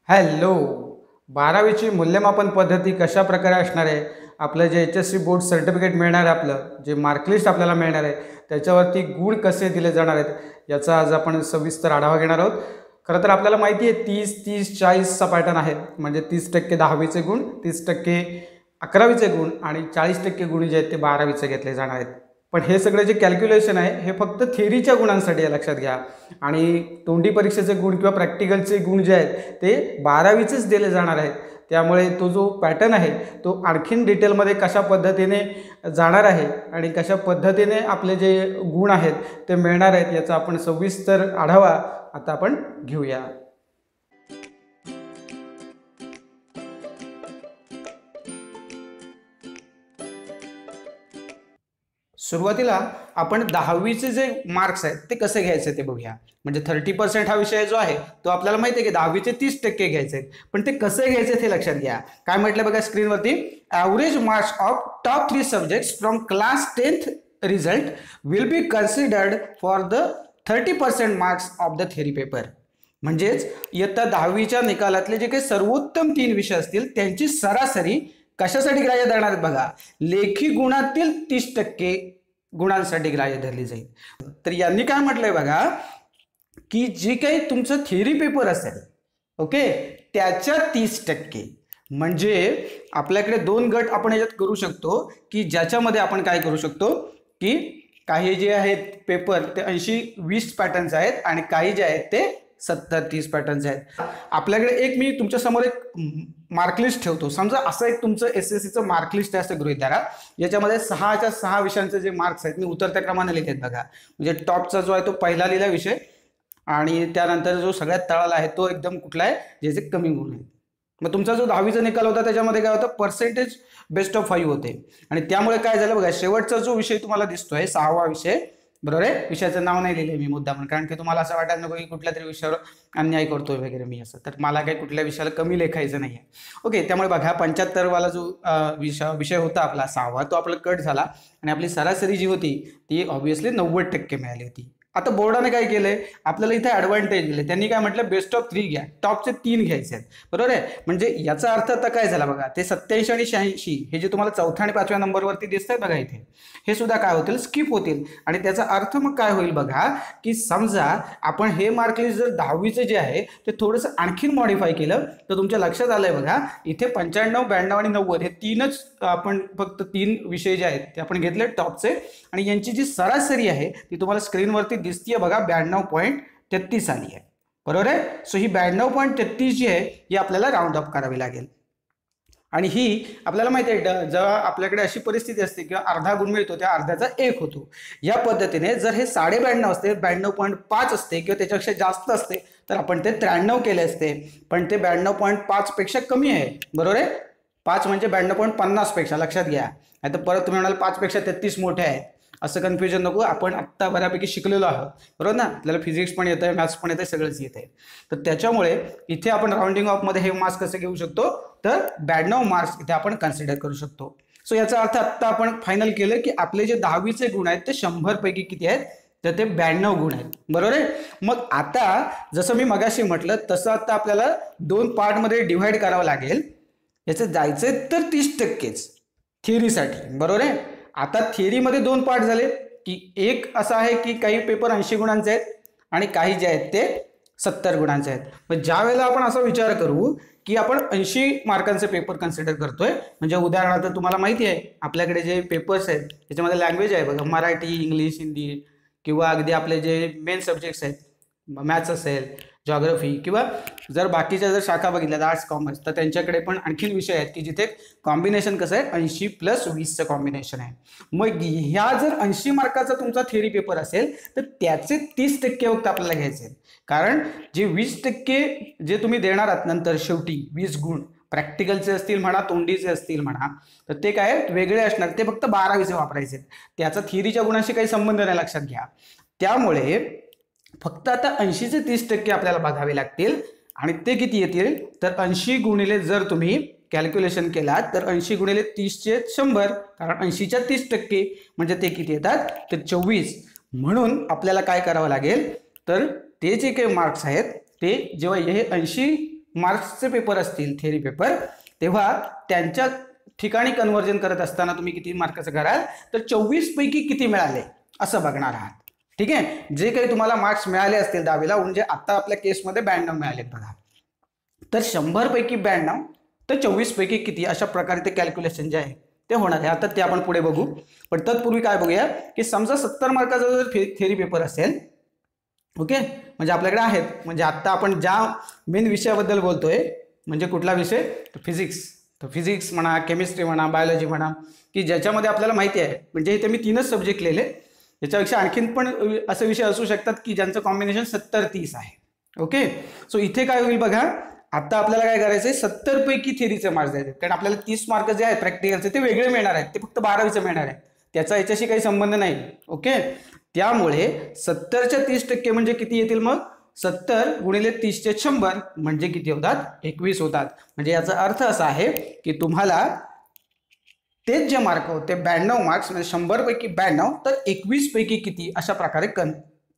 Hello. 12वीची मूल्यमापन पद्धती कशा प्रकारे असणार आहे, आपलं जे HSC बोर्ड सर्टिफिकेट मिळणार आहे, आपलं जे मार्कलिस्ट आपल्याला मिळणार आहे त्याच्यावरती गुण कसे दिले जाणार आहेत याचा आज आपण सविस्तर आढावा घेणार आहोत. खरं तर आपल्याला माहिती आहे 30-30-40चा पॅटर्न आहे. म्हणजे 30% 10वीचे गुण, 30% 11वीचे गुण आणि 40% गुण जे आहेत ते 12वीचे घेतले जाणार आहेत. पण हे सगळे जे कॅल्क्युलेशन आहे हे फक्त थेरीच्या गुणांसाठी आहे, लक्षात घ्या. आणि तोंडी परीक्षेचे गुण किंवा प्रॅक्टिकलचे गुण जे आहेत ते 12वीचेच दिले जाणार आहेत. त्यामुळे तो जो पॅटर्न आहे तो आणखीन डिटेलमध्ये कशा पद्धतीने जाणार आहे आणि कशा पद्धतीने आपले जे गुण आहेत ते मिळणार आहेत याचा आपण सविस्तर आढावा आता आपण घेऊया. सुरुवातीला आपण 10वीचे जे मार्क्स आहेत ते कसे घ्यायचे ते बघूया. म्हणजे 30% हा विषय जो आहे तो आपल्याला माहिती आहे की 10वीचे 30% घ्यायचे आहेत. पण ते कसे घ्यायचे ते लक्षात घ्या. काय म्हटलं बघा स्क्रीनवरती, average marks of top 3 subjects from class 10th result will be considered for the 30% marks of the theory paper. म्हणजेच इयत्ता 10वीच्या निकालातले जे काही सर्वोत्तम 3 विषय असतील त्यांची सरासरी कशासाठी ग्राह्य धरणार आहेत बघा, लेखी गुणातील 30% गुणांसाठी ग्राह्य धरली जाईल. तर यांनी काय म्हटलंय बघा की जे काही तुमचं थेरी पेपर असेल ओके त्याच्या 30%, म्हणजे आपल्याकडे 2 गट आपण याच्यात करू शकतो की ज्याच्यामध्ये आपण काय करू शकतो की काही जे आहेत पेपर ते 80-20 पॅटर्न्स आहेत आणि काही जे आहेत ते 70-30 पॅटर्न्स आहेत. आपल्याकडे एक मी तुमच्या समोर एक मार्कलिस्ट ठेवतो. समजा असं एक तुमचं SSCचं मार्कलिस्ट आहे असं गृहीत धरा. याच्यामध्ये 6च्या 6 विषयांचे जे मार्क्स आहेत मी उतरत्या क्रमाने लिहिलेत बघा. म्हणजे टॉपचा जो आहे तो पहिला लिहिला विषय आणि त्यानंतर जो सगळ्यात तळाला आहे तो एकदम कुठला आहे ज्याचे कमी गुण आहेत. मग तुमचा जो 10वीचा निकाल होता त्याच्यामध्ये काय होतं, पर्सेंटेज बेस्ट ऑफ 5 होते. आणि त्यामुळे काय झालं बघा, शेवटचा जो विषय तुम्हाला दिसतोय 6वा विषय, बरोबर आहे, विषयाचं नाव नाही लिहिलंय मी मुद्दाम, कारण की तुम्हाला असं वाटायला नको की कुठल्या तरी विषयावर अन्याय करतोय वगैरे मी असं. तर मला काही कुठल्या विषयाला कमी लेखायचं नाही आहे. ओके, त्यामुळे बघा 75 वाला जो विषय होता आपला 6वा तो आपला कट झाला आणि आपली सरासरी जी होती ती ऑब्व्हियसली 90% मिळाली होती. आता बोर्डाने काय केलंय, आपल्याला इथे ॲडव्हान्टेज दिले. त्यांनी काय म्हटलं, बेस्ट ऑफ 3 घ्या, टॉपचे 3 घ्यायचे आहेत, बरोबर आहे. म्हणजे याचा अर्थ आता काय झाला बघा, ते 87 आणि 86 हे जे तुम्हाला 4थ्या आणि 5व्या नंबरवरती दिसत आहेत बघा इथे, हे सुद्धा काय होतील, स्किप होतील. आणि त्याचा अर्थ मग काय होईल बघा की समजा आपण हे मार्कलिस्ट जर 10वीचे जे आहे ते थोडंसं आणखीन मॉडिफाय केलं तर तुमच्या लक्षात आलंय बघा, इथे 95, 92 आणि 90 हे 3च आपण फक्त 3 विषय जे आहेत ते आपण घेतले टॉपचे. आणि यांची जी सरासरी आहे ती तुम्हाला स्क्रीनवरती दिसतीये बघा, 92.33 आली आहे, बरोबर आहे. सो ही 92.33 जी आहे ही आपल्याला राऊंड अप करावी लागेल. आणि ही आपल्याला माहिती आहे जेव्हा आपल्याकडे अशी परिस्थिती असते किंवा अर्धा गुण मिळतो त्या अर्ध्याचा 1 होतो. या पद्धतीने जर हे 92.5 असते, 92.5 असते किंवा त्याच्यापेक्षा जास्त असते तर आपण ते 93 केले असते. पण ते 92.5 पेक्षा कमी आहे, बरोबर आहे. 5 म्हणजे 92.50 पेक्षा, लक्षात घ्या. आता परत तुम्ही म्हणाल 5 पेक्षा 33 मोठे आहेत, असं कन्फ्युजन नको. आपण आत्ता बऱ्यापैकी शिकलेलो आहोत, बरोबर ना. आपल्याला फिजिक्स पण येत आहे, मॅथ्स पण येत आहे, सगळंच येत आहे. तर त्याच्यामुळे इथे आपण राऊंडिंग ऑफ मध्ये हे मार्क्स कसे घेऊ शकतो, तर 92 मार्क्स इथे आपण कन्सिडर करू शकतो. सो याचा अर्थ आत्ता आपण फायनल केलं की आपले जे 10वीचे गुण आहेत ते 100 पैकी किती आहेत, तर ते 92 गुण आहेत, बरोबर आहे. मग आता जसं मी मगाशी म्हटलं तसं आता आपल्याला 2 पार्टमध्ये डिव्हाइड करावं लागेल. याचं जायचंय तर 30%च थिअरीसाठी, बरोबर आहे. आता थिअरीमध्ये 2 पार्ट झाले की एक असा आहे की काही पेपर 80 गुणांचे आहेत आणि काही जे आहेत ते 70 गुणांचे आहेत. पण ज्या वेळेला आपण असा विचार करू की आपण 80 मार्कांचे पेपर कन्सिडर करतोय, म्हणजे उदाहरणार्थ तुम्हाला माहिती आहे आपल्याकडे जे पेपर्स आहेत त्याच्यामध्ये लँग्वेज आहे बघा, मराठी, इंग्लिश, हिंदी किंवा अगदी आपले जे मेन सब्जेक्ट्स आहेत, मॅथ्स असेल, जॉग्रफी किंवा जर बाकीच्या जर शाखा बघितल्या आर्ट्स, कॉमर्स, तर त्यांच्याकडे पण आणखीन विषय आहेत की जिथे कॉम्बिनेशन कसं आहे 80 + 20चं कॉम्बिनेशन आहे. मग ह्या जर 80 मार्काचा तुमचा थिअरी पेपर असेल तर त्याचे 30% फक्त आपल्याला घ्यायचे आहेत. कारण जे 20% जे तुम्ही देणार आहात नंतर शेवटी 20 गुण प्रॅक्टिकलचे असतील म्हणा, तोंडीचे असतील म्हणा, तर ते काय वेगळे असणार, ते फक्त 12वीचे वापरायचे. त्याचा थिअरीच्या गुणाशी काही संबंध नाही, लक्षात घ्या. त्यामुळे फक्त आता 80चे 30% आपल्याला बघावे लागतील. आणि ते किती येतील, तर 80 गुणिले जर तुम्ही कॅल्क्युलेशन केलात तर 80 गुणिले 30चे 100, कारण 80च्या 30% म्हणजे ते किती येतात, तर 24. म्हणून आपल्याला काय करावं लागेल, तर ते जे काही मार्क्स आहेत ते जेव्हा हे 80 मार्क्सचे पेपर असतील थेअरी पेपर, तेव्हा त्यांच्या ठिकाणी कन्व्हर्जन करत असताना तुम्ही किती मार्काचं कराल तर 24 पैकी किती मिळाले असं बघणार आहात. ठीक आहे, जे काही तुम्हाला मार्क्स मिळाले असतील 10वीला, म्हणजे आता आपल्या केसमध्ये 92 मिळालेत बघा, तर 100 पैकी 92 तर 24 पैकी किती, अशा प्रकारे ते कॅल्क्युलेशन जे आहे ते होणार आहे. आता ते आपण पुढे बघू, पण तत्पूर्वी काय बघूया की समजा 70 मार्काचा जर थेअरी पेपर असेल, ओके, म्हणजे आपल्याकडे आहेत, म्हणजे आता आपण ज्या मेन विषयाबद्दल बोलतोय म्हणजे कुठला विषय तर फिजिक्स, तर फिजिक्स म्हणा, केमिस्ट्री म्हणा, बायोलॉजी म्हणा, की ज्याच्यामध्ये आपल्याला माहिती आहे, म्हणजे इथे मी 3च सब्जेक्ट लिहिले, याच्यापेक्षा आणखीन पण असे विषय असू शकतात की ज्यांचं कॉम्बिनेशन 70-30 आहे. ओके, सो इथे काय होईल बघा, आता आपल्याला काय करायचंय 70 पैकी थेअरीचे मार्क्स द्यायचे, कारण आपल्याला 30 मार्क जे आहेत प्रॅक्टिकलचे ते वेगळे मिळणार आहेत, ते फक्त 12वीचे मिळणार आहेत, त्याचा याच्याशी काही संबंध नाही. ओके, त्यामुळे 70च्या 30% म्हणजे किती येतील मग, 70 गुणिले 30चे 100 म्हणजे किती होतात, 21 होतात. म्हणजे याचा अर्थ असा आहे की तुम्हाला तेच जे मार्क होते 92 मार्क्स, म्हणजे 100 पैकी 92 तर 21 पैकी किती, अशा प्रकारे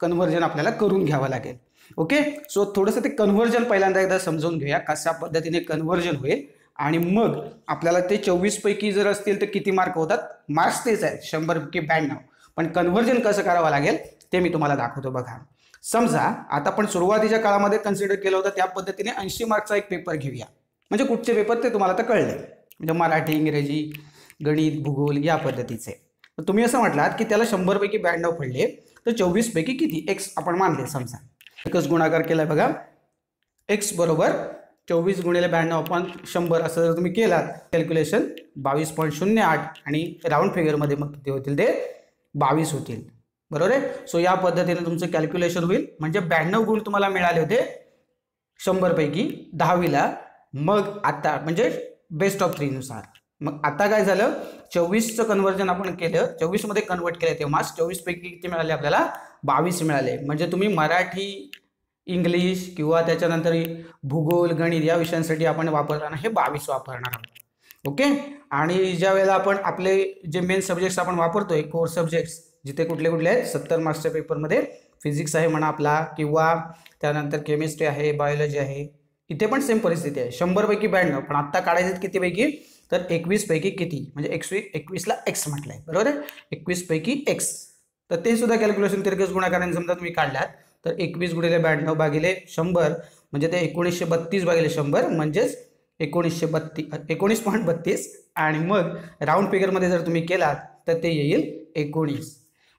कन्व्हर्जन आपल्याला करून घ्यावं लागेल. ओके, सो थोडंसं ते कन्व्हर्जन पहिल्यांदा एकदा समजून घेऊया कशा पद्धतीने कन्व्हर्जन होईल, आणि मग आपल्याला ते 24 पैकी जर असतील तर किती मार्क होतात, मार्क्स तेच आहेत 100 पैकी 92, पण कन्व्हर्जन कसं करावं लागेल ते मी तुम्हाला दाखवतो. बघा, समजा आता आपण सुरुवातीच्या काळामध्ये कन्सिडर केलं होतं त्या पद्धतीने 80 मार्कचा एक पेपर घेऊया, म्हणजे कुठचे पेपर ते तुम्हाला तर कळले, म्हणजे मराठी, इंग्रजी, गणित, भूगोल या पद्धतीचे. तर तुम्ही असं म्हटलात की त्याला 100 पैकी 92 पडले तर 24 पैकी किती, एक्स आपण मानले, समजा एकच गुणाकार केलाय बघा, एक्स बरोबर 24 गुणिले 92 अपॉन 100 असं जर तुम्ही केलात कॅल्क्युलेशन 22.08, आणि राऊंड फिगरमध्ये मग किती होतील ते 22 होतील, बरोबर आहे. सो या पद्धतीने तुमचं कॅल्क्युलेशन होईल, म्हणजे 92 गुण तुम्हाला मिळाले होते 100 पैकी 10वीला. मग आता म्हणजे बेस्ट ऑफ 3 नुसार, मग आता काय झालं, 24चं कन्व्हर्जन आपण केलं, 24 मध्ये कन्वर्ट केलं ते मार्क्स, 24 पैकी किती मिळाले आपल्याला, 22 मिळाले. म्हणजे तुम्ही मराठी, इंग्लिश किंवा त्याच्यानंतर भूगोल, गणित या विषयांसाठी आपण वापरताना हे 22 वापरणार आहोत. ओके, आणि ज्या वेळेला आपण आपले जे मेन सब्जेक्ट्स आपण वापरतोय, कोर सब्जेक्ट्स, जिथे कुठले कुठले आहेत 70 मार्क्सच्या पेपरमध्ये फिजिक्स आहे म्हणा आपला, किंवा त्यानंतर केमिस्ट्री आहे, बायोलॉजी आहे, इथे पण सेम परिस्थिती आहे, 100 पैकी 92, पण आता काढायचे किती पैकी तर 21 पैकी किती, म्हणजे 21ला एक्स म्हटलंय, बरोबर आहे, 21 पैकी एक्स. तर ते सुद्धा कॅल्क्युलेशन तिरकस गुणाकाराने समजा तुम्ही काढल्यात तर 21 गुणिले 92 भागिले 100 म्हणजे ते 1932 भागिले 100 म्हणजेच 19.32, आणि मग राऊंड फिगरमध्ये जर तुम्ही केलात तर ते येईल 19,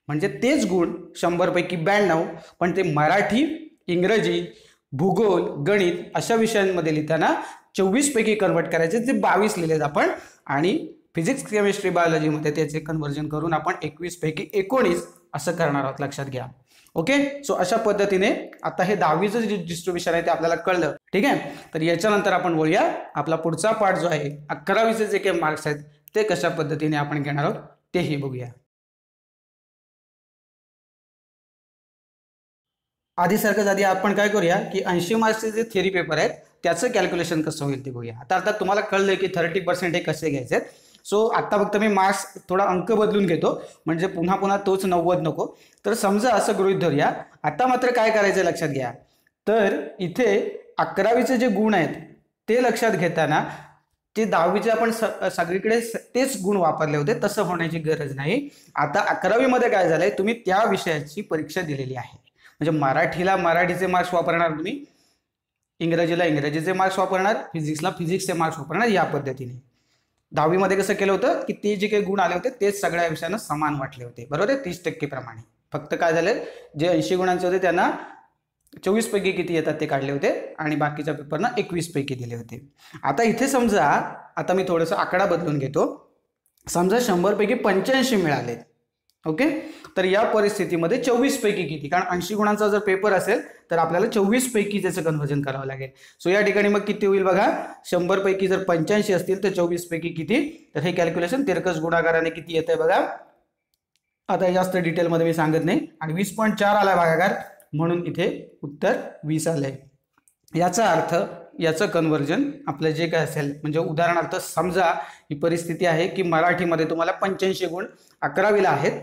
म्हणजे तेच गुण 100 पैकी 92, पण ते मराठी, इंग्रजी, भूगोल, गणित अशा विषयांमध्ये लिहिताना 24 पैकी कन्वर्ट करायचे, जे 22 लिहिलेत आपण, आणि फिजिक्स, केमिस्ट्री, बायोलॉजीमध्ये त्याचे कन्व्हर्जन करून आपण 21 पैकी 19 असं करणार आहोत, लक्षात घ्या. ओके, सो अशा पद्धतीने आता हे 10वीचं जे डिस्ट्रीब्युशन आहे ते आपल्याला कळलं. ठीक आहे, तर याच्यानंतर आपण बोलूया आपला पुढचा पार्ट जो आहे 11वीचे जे काही मार्क्स आहेत ते कशा पद्धतीने आपण घेणार आहोत तेही बघूया. आधीसारखंच आधी आपण काय करूया की 80 मार्क्सचे जे थेअरी पेपर आहेत त्याचं कॅल्क्युलेशन कसं होईल ते बघूया. आता तुम्हाला कळलंय की 30% हे कसे घ्यायचे आहेत. सो आता फक्त मी मार्क्स थोडा अंक बदलून घेतो, म्हणजे पुन्हा पुन्हा तोच 90 नको. तर समजा असं गृहीत धरूया, आता मात्र काय करायचं लक्षात घ्या, तर इथे 11वीचे जे गुण आहेत ते लक्षात घेताना ते 10वीचे आपण सगळीकडे तेच गुण वापरले होते, तसं होण्याची गरज नाही. आता 11वीमध्ये काय झालंय, तुम्ही त्या विषयाची परीक्षा दिलेली आहे, म्हणजे मराठीला मराठीचे मार्क्स वापरणार तुम्ही, इंग्रजीला इंग्रजीचे मार्क्स वापरणार, फिजिक्सला फिजिक्सचे मार्क्स वापरणार. या पद्धतीने 10वीमध्ये कसं केलं होतं की ते जे काही गुण आले होते तेच सगळ्या विषयांना समान वाटले होते, बरोबर आहे, 30% प्रमाणे. फक्त काय झालं, जे 80 गुणांचे होते त्यांना 24 पैकी किती येतात ते काढले होते, आणि बाकीच्या पेपरना 21 पैकी दिले होते. आता इथे समजा, आता मी थोडंसं आकडा बदलून घेतो, समजा 100 पैकी 85 मिळाले. ओके, तर या परिस्थितीमध्ये 24 पैकी किती, कारण 80 गुणांचा जर पेपर असेल तर आपल्याला 24 पैकी त्याचं कन्व्हर्जन करावं लागेल. सो या ठिकाणी मग किती होईल बघा, 100 पैकी जर 85 असतील तर 24 पैकी किती, तर हे कॅल्क्युलेशन तिरकस गुणाकाराने किती येतंय बघा. आता जास्त डिटेलमध्ये मी सांगत नाही, आणि 20.4 आला भागाकार, म्हणून इथे उत्तर 20 आलंय. याचा अर्थ याचं कन्व्हर्जन आपलं जे काय असेल, म्हणजे उदाहरणार्थ समजा ही परिस्थिती आहे की मराठीमध्ये तुम्हाला 85 गुण 11वीला आहेत,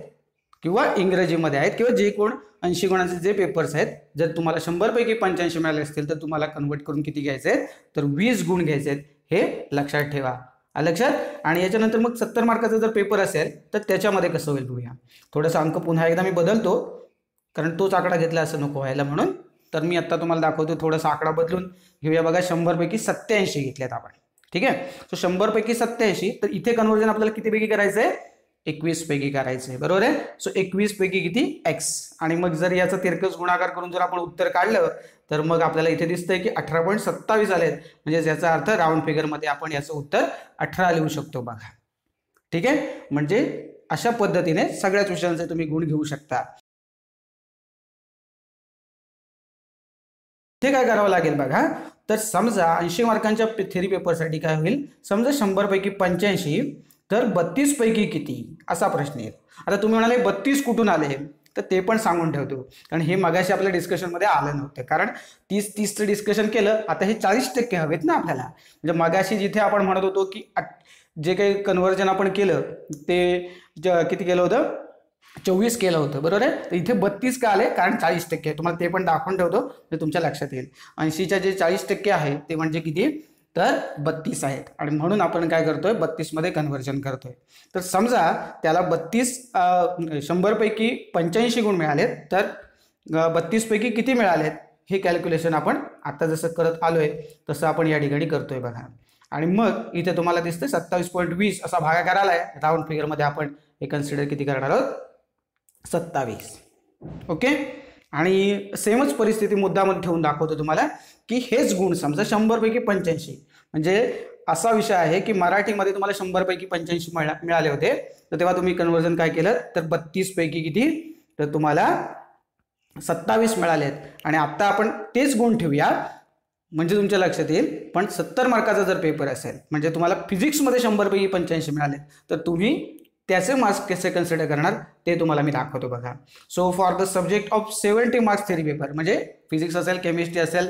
किंवा इंग्रजीमध्ये आहेत किंवा जे कोण 80 गुणांचे जे पेपर्स आहेत, जर तुम्हाला 100 पैकी 85 मिळाले असतील तर तुम्हाला कन्वर्ट करून किती घ्यायचे आहेत, तर 20 गुण घ्यायचे आहेत, हे लक्षात ठेवा. लक्षात. आणि याच्यानंतर मग 70 मार्काचा जर पेपर असेल तर त्याच्यामध्ये कसं होईल बघूया. थोडासा अंक पुन्हा एकदा मी बदलतो, कारण तोच आकडा घेतला असं नको व्हायला म्हणून. तर मी आता तुम्हाला दाखवतो, थोडासा आकडा बदलून घेऊया. बघा 100 पैकी 87 घेतलेत आपण. ठीक आहे. सो 100 पैकी 87, तर इथे कन्वर्जन आपल्याला किती पैकी करायचं आहे, 21 पैकी करायचं आहे. बरोबर आहे. सो 21 पैकी किती, x. आणि मग जर याचा तिरकस गुणाकार करून जर आपण उत्तर काढलं तर मग आपल्याला इथे दिसतंय की 18.27 आलेत. म्हणजे याचा अर्थ राऊंड फिगरमध्ये आपण याचं उत्तर 18 लिहू शकतो बघा. ठीक आहे. म्हणजे अशा पद्धतीने सगळ्याच विषयांचे तुम्ही गुण घेऊ शकता. ते काय करावं लागेल बघा. तर समजा 80 मार्कांच्या थेरी पेपरसाठी काय होईल, समजा 100 पैकी 85, तर 32 पैकी किती असा प्रश्न येईल. आता तुम्ही म्हणाले 32 कुठून आले, तर ते पण सांगून ठेवतो, कारण हे मगाशी आपल्या डिस्कशनमध्ये आलं नव्हतं. कारण 30-30चं डिस्कशन केलं, आता हे 40% हवेत ना आपल्याला. म्हणजे मगाशी जिथे आपण म्हणत होतो की जे काही कन्व्हर्जन आपण केलं ते किती केलं होतं, 24 केलं होतं. बरोबर आहे. तर इथे 32 का आले, कारण 40% तुम्हाला ते पण दाखवून ठेवतो, ते तुमच्या लक्षात येईल. 80च्या जे 40% आहे ते म्हणजे किती, तर 32 आहेत. आणि म्हणून आपण काय करतोय, 32 मध्ये कन्व्हर्जन करतोय. तर समजा त्याला 100 पैकी 85 गुण मिळालेत, तर 32 पैकी किती मिळालेत हे कॅल्क्युलेशन आपण आता जसं करत आलोय तसं आपण या ठिकाणी करतोय बघा. आणि मग इथे तुम्हाला दिसतं 27.20 असा भागाकार आलाय. राऊंड फिगरमध्ये आपण हे कन्सिडर किती करणार आहोत, 27. ओके. आणि सेमच परिस्थिती मुद्दामध्ये ठेवून दाखवतो तुम्हाला की हेच गुण समजा 100 पैकी 85, म्हणजे असा विषय आहे की मराठीमध्ये तुम्हाला 100 पैकी 85 मिळाले होते, तर तेव्हा तुम्ही कन्व्हर्जन काय केलं, तर 32 पैकी किती, तर तुम्हाला 27 मिळालेत. आणि आता आपण तेच गुण ठेवूया म्हणजे तुमच्या लक्षात येईल. पण 70 मार्काचा जर पेपर असेल, म्हणजे तुम्हाला फिजिक्समध्ये 100 पैकी 85 मिळाले, तर तुम्ही त्याचे मार्क्स कसे कन्सिडर करणार ते तुम्हाला मी दाखवतो बघा. So for the subject of 70 marks theory paper, म्हणजे फिजिक्स असेल, केमिस्ट्री असेल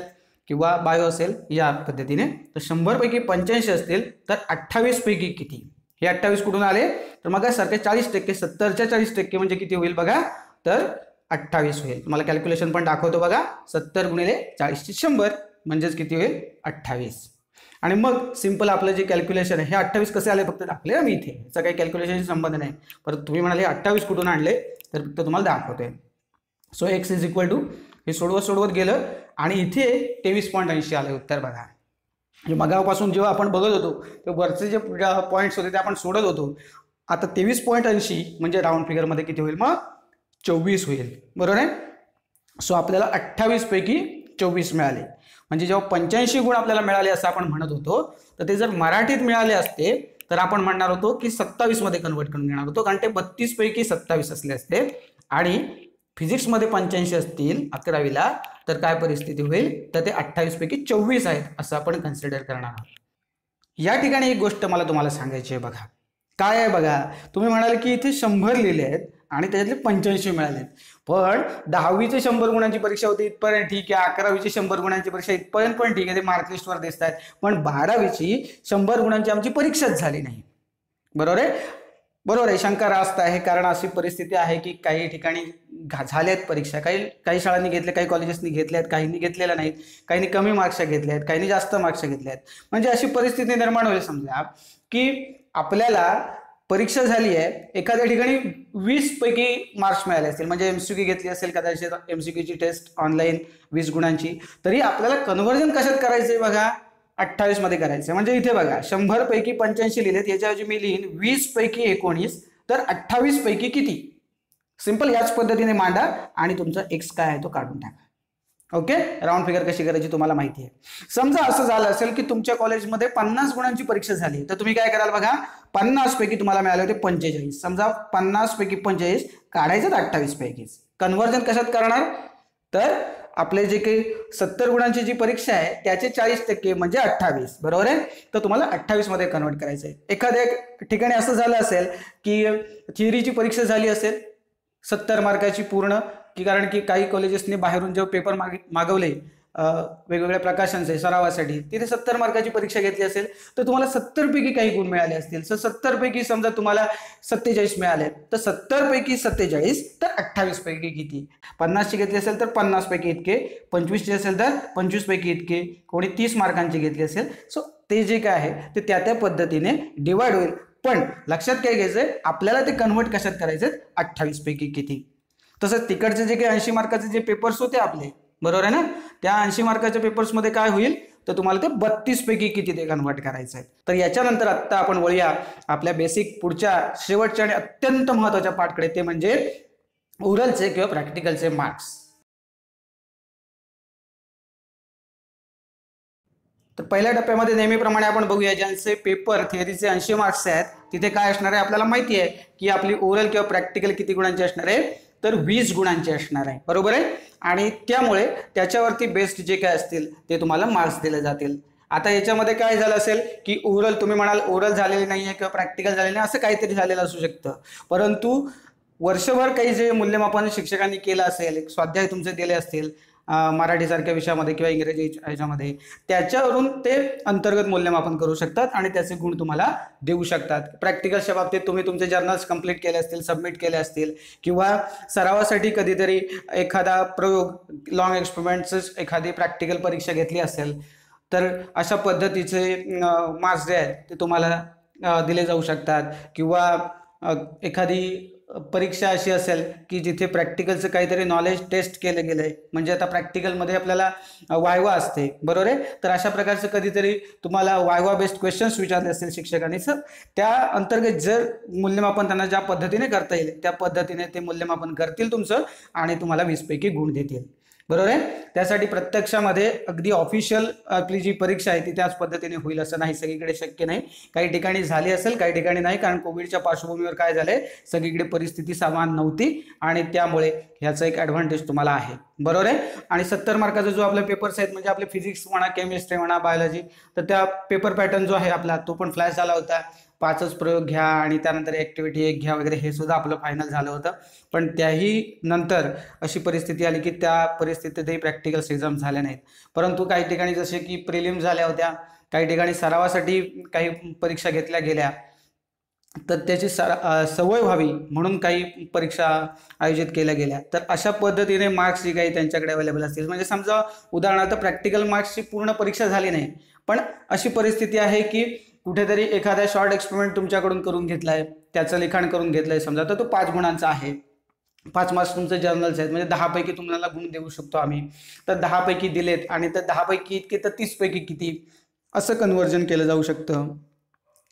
किंवा बायो असेल, या पद्धतीने, तर 100 पैकी 85 असतील तर 28 पैकी किती, हे 28 कुठून आले, तर मग सारखे 40%, 70च्या 40% म्हणजे किती होईल बघा, तर 28 होईल. तुम्हाला कॅल्क्युलेशन पण दाखवतो बघा. 70 गुणिले 40 100 म्हणजेच किती होईल, 28. आणि मग सिंपल आपलं जे कॅल्क्युलेशन आहे, हे 28 कसे आले फक्त दाखवले ना मी इथे, याचा काही कॅल्क्युलेशनशी संबंध नाही. परत तुम्ही म्हणाले 28 कुठून आणले, तर फक्त तुम्हाला दाखवतोय. So x is equal to, हे सोडवत गेलं आणि इथे 23.80 आले उत्तर बघा. म्हणजे मगापासून जेव्हा आपण बघत होतो ते वरचे जे पॉईंट्स होते ते आपण सोडत होतो. आता 23.80 म्हणजे राऊंड फिगरमध्ये किती होईल, मग 24 होईल. बरोबर आहे. सो आपल्याला 28 पैकी 24 मिळाले. म्हणजे जेव्हा 85 गुण आपल्याला मिळाले असं आपण म्हणत होतो, तर ते जर मराठीत मिळाले असते तर आपण म्हणणार होतो की 27 मध्ये कन्वर्ट करून घेणार होतो, कारण ते 32 पैकी 27 असले असते. आणि फिजिक्समध्ये 85 असतील 11वीला, तर काय परिस्थिती होईल, तर ते 28 पैकी 24 आहेत असं आपण कन्सिडर करणार आहोत. या ठिकाणी एक गोष्ट मला तुम्हाला सांगायची आहे बघा. काय आहे बघा, तुम्ही म्हणाल की इथे 100 लिहिले आहेत आणि त्याच्यातले 85 मिळालेत, पण 10वीचे 100 गुणांची परीक्षा होती इथपर्यंत ठीक आहे, 11वीची 100 गुणांची परीक्षा इथपर्यंत पण ठीक आहे, ते मार्क लिस्टवर दिसत आहेत. पण 12वीची 100 गुणांची आमची परीक्षाच झाली नाही. बरोबर आहे. बरोबर आहे. शंका रास्त आहे, कारण अशी परिस्थिती आहे की काही ठिकाणी झाल्या आहेत परीक्षा, काही शाळांनी घेतल्या, काही कॉलेजेसनी घेतल्या आहेत, काहींनी घेतलेल्या नाहीत, काहींनी कमी मार्क्स घेतल्या आहेत, काहींनी जास्त मार्क्स घेतल्या आहेत. म्हणजे अशी परिस्थिती निर्माण होईल समजा की आपल्याला परीक्षा झाली आहे, एखाद्या ठिकाणी 20 पैकी मार्क्स मिळाले असतील, म्हणजे एमसीक्यू घेतली असेल कदाचित, एमसीक्यूची टेस्ट ऑनलाईन 20 गुणांची, तरी आपल्याला कन्व्हर्जन कशात करायचंय बघा, 28 मध्ये करायचंय. म्हणजे इथे बघा 100 पैकी 85 लिहिलेत, याच्याऐवजी मी लिहीन 20 पैकी 19, तर 28 पैकी किती. सिंपल याच पद्धतीने मांडा आणि तुमचा एक्स काय आहे तो काढून टाका. ओके. राऊंड फिगर कशी करायची तुम्हाला माहिती आहे. समजा असं झालं असेल की तुमच्या कॉलेजमध्ये 50 गुणांची परीक्षा झाली, तर तुम्ही काय कराल बघा, 50 पैकी तुम्हाला मिळाले होते 45. समजा 50 पैकी 45 काढायचं 28 पैकीच. कन्व्हर्जन कशात करणार, तर आपले जे काही 70 गुणांची जी परीक्षा आहे त्याचे 40% म्हणजे 28. बरोबर आहे. तर तुम्हाला 28 मध्ये कन्वर्ट करायचं आहे. एखाद्या ठिकाणी असं झालं असेल की थिअरीची परीक्षा झाली असेल 70 मार्काची पूर्ण, की कारण की काही कॉलेजेसने बाहेरून जेव्हा पेपर मागवले वेगवेगळ्या प्रकाशनचे सरावासाठी, तिथे 70 मार्काची परीक्षा घेतली असेल तर तुम्हाला 70 पैकी काही गुण मिळाले असतील. तर 70 पैकी समजा तुम्हाला 47 मिळाले, तर 70 पैकी 47 तर 28 पैकी किती? 50 ची घेतली असेल तर 50 पैकी इतके, 25 ची असेल तर 25 पैकी इतके, कोणी 30 मार्कांची घेतली असेल. सो ते जे काय आहे ते त्या पद्धतीने डिवाइड होईल. पण लक्षात काय घ्यायचंय, आपल्याला ते कन्वर्ट कशात करायचं, 28 पैकी किती. तसंच तिकडचे जे काही 80 मार्काचे जे पेपर्स होते आपले, बरोबर आहे ना, त्या 80 मार्काच्या पेपर्समध्ये काय होईल तर तुम्हाला ते 32 पैकी किती ते कन्वर्ट करायचं आहे. तर याच्यानंतर आत्ता आपण वळूया आपल्या बेसिक पुढच्या शेवटच्या आणि अत्यंत महत्त्वाच्या पार्टकडे, ते म्हणजे ओरलचे किंवा प्रॅक्टिकलचे मार्क्स. तर पहिल्या टप्प्यामध्ये नेहमीप्रमाणे आपण बघूया, ज्यांचे पेपर थिअरीचे 80 मार्क्स आहेत तिथे काय असणार आहे आपल्याला माहिती आहे की आपली ओरल किंवा प्रॅक्टिकल किती गुणांची असणार आहे, तर 20 गुणांची असणार आहे, बरोबर आहे. आणि त्यामुळे त्याच्यावरती बेस्ड जे काय असतील ते तुम्हाला मार्क्स दिले जातील. आता याच्यामध्ये काय झालं असेल की ओरल, तुम्ही म्हणाल ओरल झालेली नाही आहे किंवा प्रॅक्टिकल झालेली नाही, असं काहीतरी झालेलं असू शकतं. परंतु वर्षभर काही जे मूल्यमापन शिक्षकांनी केलं असेल, स्वाध्याय तुमचे दिले असतील मराठीसारख्या विषयामध्ये किंवा इंग्रजी ह्याच्यामध्ये, त्याच्यावरून ते अंतर्गत मूल्यमापन करू शकतात आणि त्याचे गुण तुम्हाला देऊ शकतात. प्रॅक्टिकलच्या बाबतीत तुम्ही तुमचे जर्नल्स कंप्लीट केले असतील, सबमिट केले असतील, किंवा सरावासाठी कधीतरी एखादा प्रयोग, लॉंग एक्सपेरिमेंटच एखादी प्रॅक्टिकल परीक्षा घेतली असेल, तर अशा पद्धतीचे मार्क्स जे आहेत ते तुम्हाला दिले जाऊ शकतात. किंवा एखादी परीक्षा अशी असेल की जिथे प्रॅक्टिकलचं काहीतरी नॉलेज टेस्ट केलं गेलंय, म्हणजे आता प्रॅक्टिकलमध्ये आपल्याला वायवा असते, बरोबर आहे, तर अशा प्रकारचं कधीतरी तुम्हाला वायवा बेस्ड क्वेश्चन्स विचारले असतील शिक्षकांनी, सर त्या अंतर्गत जर मूल्यमापन त्यांना ज्या पद्धतीने करता येईल त्या पद्धतीने ते मूल्यमापन करतील तुमचं आणि तुम्हाला 20 पैकी गुण देतील, बरोबर आहे. त्यासाठी प्रत्यक्षामध्ये अगदी ऑफिशियल आपली जी परीक्षा आहे ती त्याच पद्धतीने होईल असं नाही, सगळीकडे शक्य नाही. काही ठिकाणी झाली असेल, काही ठिकाणी नाही, कारण कोविडच्या पार्श्वभूमीवर काय झालंय, सगळीकडे परिस्थिती समान नव्हती आणि त्यामुळे ह्याचा एक ॲडव्हान्टेज तुम्हाला आहे, बरोबर आहे. आणि 70 मार्काचा जो आपले पेपर्स आहेत, म्हणजे आपले फिजिक्स म्हणा, केमिस्ट्री म्हणा, बायोलॉजी, तर त्या पेपर पॅटर्न जो आहे आपला तो पण फ्लॅश झाला होता. 5च प्रयोग घ्या आणि त्यानंतर ॲक्टिव्हिटी 1 घ्या वगैरे, हे सुद्धा आपलं फायनल झालं होतं. पण त्याही नंतर अशी परिस्थिती आली की त्या परिस्थितीतही प्रॅक्टिकल्स एक्झाम झाल्या नाहीत. परंतु काही ठिकाणी जसे की प्रिलिम्स झाल्या होत्या, काही ठिकाणी सरावासाठी काही परीक्षा घेतल्या गेल्या, तर त्याची सवय व्हावी म्हणून काही परीक्षा आयोजित केल्या गेल्या. तर अशा पद्धतीने मार्क्स जे काही त्यांच्याकडे अवेलेबल असतील, म्हणजे समजा उदाहरणार्थ प्रॅक्टिकल मार्क्सची पूर्ण परीक्षा झाली नाही, पण अशी परिस्थिती आहे की कुठेतरी एखादा शॉर्ट एक्सपेरिमेंट तुमच्याकडून करून घेतलाय, त्याचं लिखाण करून घेतलंय समजा, तर तो 5 गुणांचा आहे. 5 मार्क्स तुमचे जर्नल्स आहेत, म्हणजे 10 पैकी तुम्हाला गुण देऊ शकतो आम्ही. तर 10 पैकी दिलेत आणि तर 10 पैकी इतके तर 30 पैकी किती, असं कन्व्हर्जन केलं जाऊ शकतं.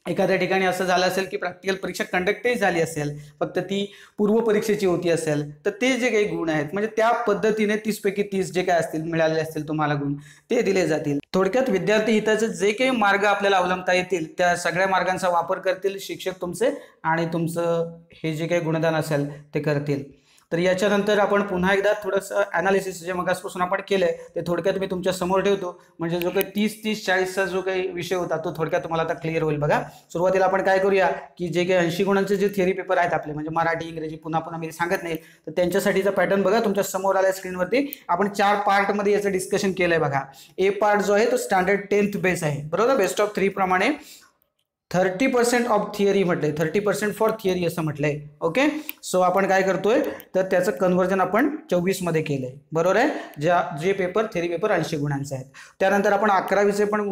एखाद्या ठिकाणी असं झालं असेल की प्रॅक्टिकल परीक्षा कंडक्टही झाली असेल, फक्त ती पूर्व परीक्षेची होती असेल, तर ते जे काही गुण आहेत म्हणजे त्या पद्धतीने 30 पैकी 30 जे काय असतील मिळालेले असतील तुम्हाला गुण, ते दिले जातील. थोडक्यात विद्यार्थी हिताचे जे काही मार्ग आपल्याला अवलंबता येतील त्या सगळ्या मार्गांचा वापर करतील शिक्षक तुमचे आणि तुमचं हे जे काही गुणदान असेल ते करतील. तर याच्यानंतर आपण पुन्हा एकदा थोडंसं ॲनालिसिस जे मगासपासून आपण केलंय ते थोडक्यात मी तुमच्या समोर ठेवतो, म्हणजे जो काही 30-40चा जो काही विषय होता तो थोडक्यात तुम्हाला आता क्लिअर होईल. बघा, सुरुवातीला आपण काय करूया की जे काही 80 गुणांचे जे थिअरी पेपर आहेत आपले, म्हणजे मराठी, इंग्रजी, पुन्हा मी सांगत नाही, तर त्यांच्यासाठीचा पॅटर्न बघा तुमच्या समोर आलाय स्क्रीनवरती. आपण 4 पार्टमध्ये याचं डिस्कशन केलंय. बघा, ए पार्ट जो आहे तो स्टँडर्ड 10th बेस आहे, बरोबर, बेस्ट ऑफ 3 प्रमाणे 30% ऑफ थिअरी म्हटलंय, 30% फॉर थिअरी असं म्हटलंय. ओके, सो आपण काय करतोय तर त्याचं कन्व्हर्जन आपण 24 मध्ये केलंय, बरोबर आहे. जे पेपर थिअरी पेपर 80 गुणांचे आहेत. त्यानंतर आपण 11वीचे पण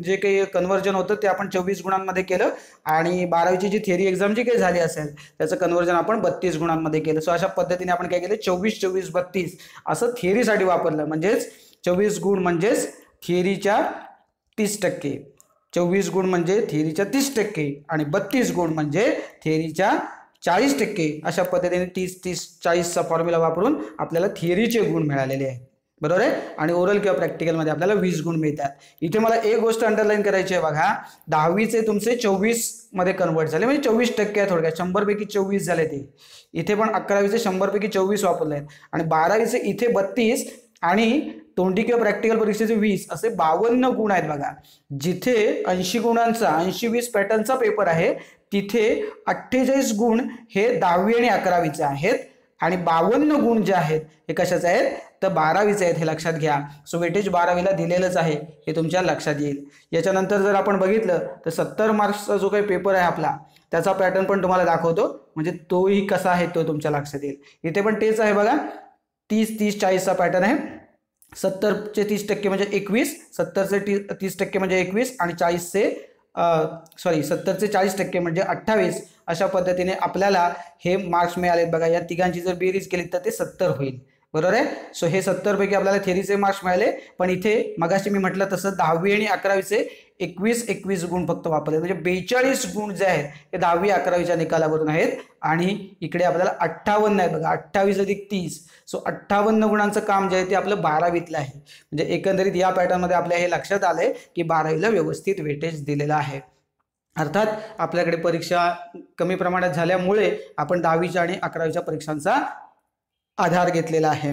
जे काही कन्व्हर्जन होतं ते आपण 24 गुणांमध्ये केलं आणि 12वीची जी थिअरी एक्झाम जी काही झाली असेल त्याचं कन्व्हर्जन आपण 32 गुणांमध्ये केलं. सो अशा पद्धतीने आपण काय केलं, 24-24-32 असं थिअरीसाठी वापरलं. म्हणजेच 24 गुण म्हणजेच थिअरीच्या 30%, 24 गुण म्हणजे थिअरीच्या 30% आणि 32 गुण म्हणजे थिअरीच्या 40%. अशा पद्धतीने 30-30-40चा फॉर्म्युला वापरून आपल्याला थिअरीचे गुण मिळालेले आहेत, बरोबर आहे. आणि ओरल किंवा प्रॅक्टिकलमध्ये आपल्याला 20 गुण मिळतात. इथे मला एक गोष्ट अंडरलाईन करायची आहे. बघा, 10वीचे तुमचे 24 मध्ये कन्वर्ट झाले, म्हणजे 24% आहे थोडक्यात, 100 पैकी 24 झाले ते. इथे पण 11वीचे 100 पैकी 24 वापरले आहेत आणि 12वीचे इथे 32 आणि तोंडी किंवा प्रॅक्टिकल परीक्षेचे 20 असे 52 गुण आहेत. बघा, जिथे 80 गुणांचा 80-20 पॅटर्नचा पेपर आहे तिथे 48 गुण हे 10वी आणि 11वीचे आहेत आणि 52 गुण जे आहेत हे कशाचे आहेत तर 12वीचे आहेत, हे लक्षात घ्या. सो वेटेज 12वीला दिलेलंच आहे, हे तुमच्या लक्षात येईल. याच्यानंतर जर आपण बघितलं तर 70 मार्क्सचा जो काही पेपर आहे आपला त्याचा पॅटर्न पण तुम्हाला दाखवतो, म्हणजे तोही कसा आहे तो तुमच्या लक्षात येईल. इथे पण तेच आहे बघा, 30-30-40चा पॅटर्न आहे. 70चे 30% म्हणजे 21, 70चे 30% म्हणजे 21 आणि 70चे 40% म्हणजे 28. अशा पद्धतीने आपल्याला हे मार्क्स मिळालेत बघा. या तिघांची जर बेरीज केली तर ते 70 होईल, बरोबर आहे. सो हे 70 पैकी आपल्याला थेरीचे मार्क्स मिळाले, पण इथे मगाशी मी म्हटलं तसं 10वी आणि 11वीचे 21 गुण फक्त वापरले, म्हणजे 42 गुण जे आहेत ते 10वी 11वीच्या निकालावरून आहेत. आणि इकडे आपल्याला 58 आहे बघा, 28 अधिक 30. सो 58 गुणांचं काम जे आहे ते आपलं 12वीतलं आहे. म्हणजे एकंदरीत या पॅटर्नमध्ये आपल्या हे लक्षात आलंय की 12वीला व्यवस्थित वेटेज दिलेलं आहे. अर्थात आपल्याकडे परीक्षा कमी प्रमाणात झाल्यामुळे आपण 10वीच्या आणि 11वीच्या परीक्षांचा आधार घेतलेला आहे.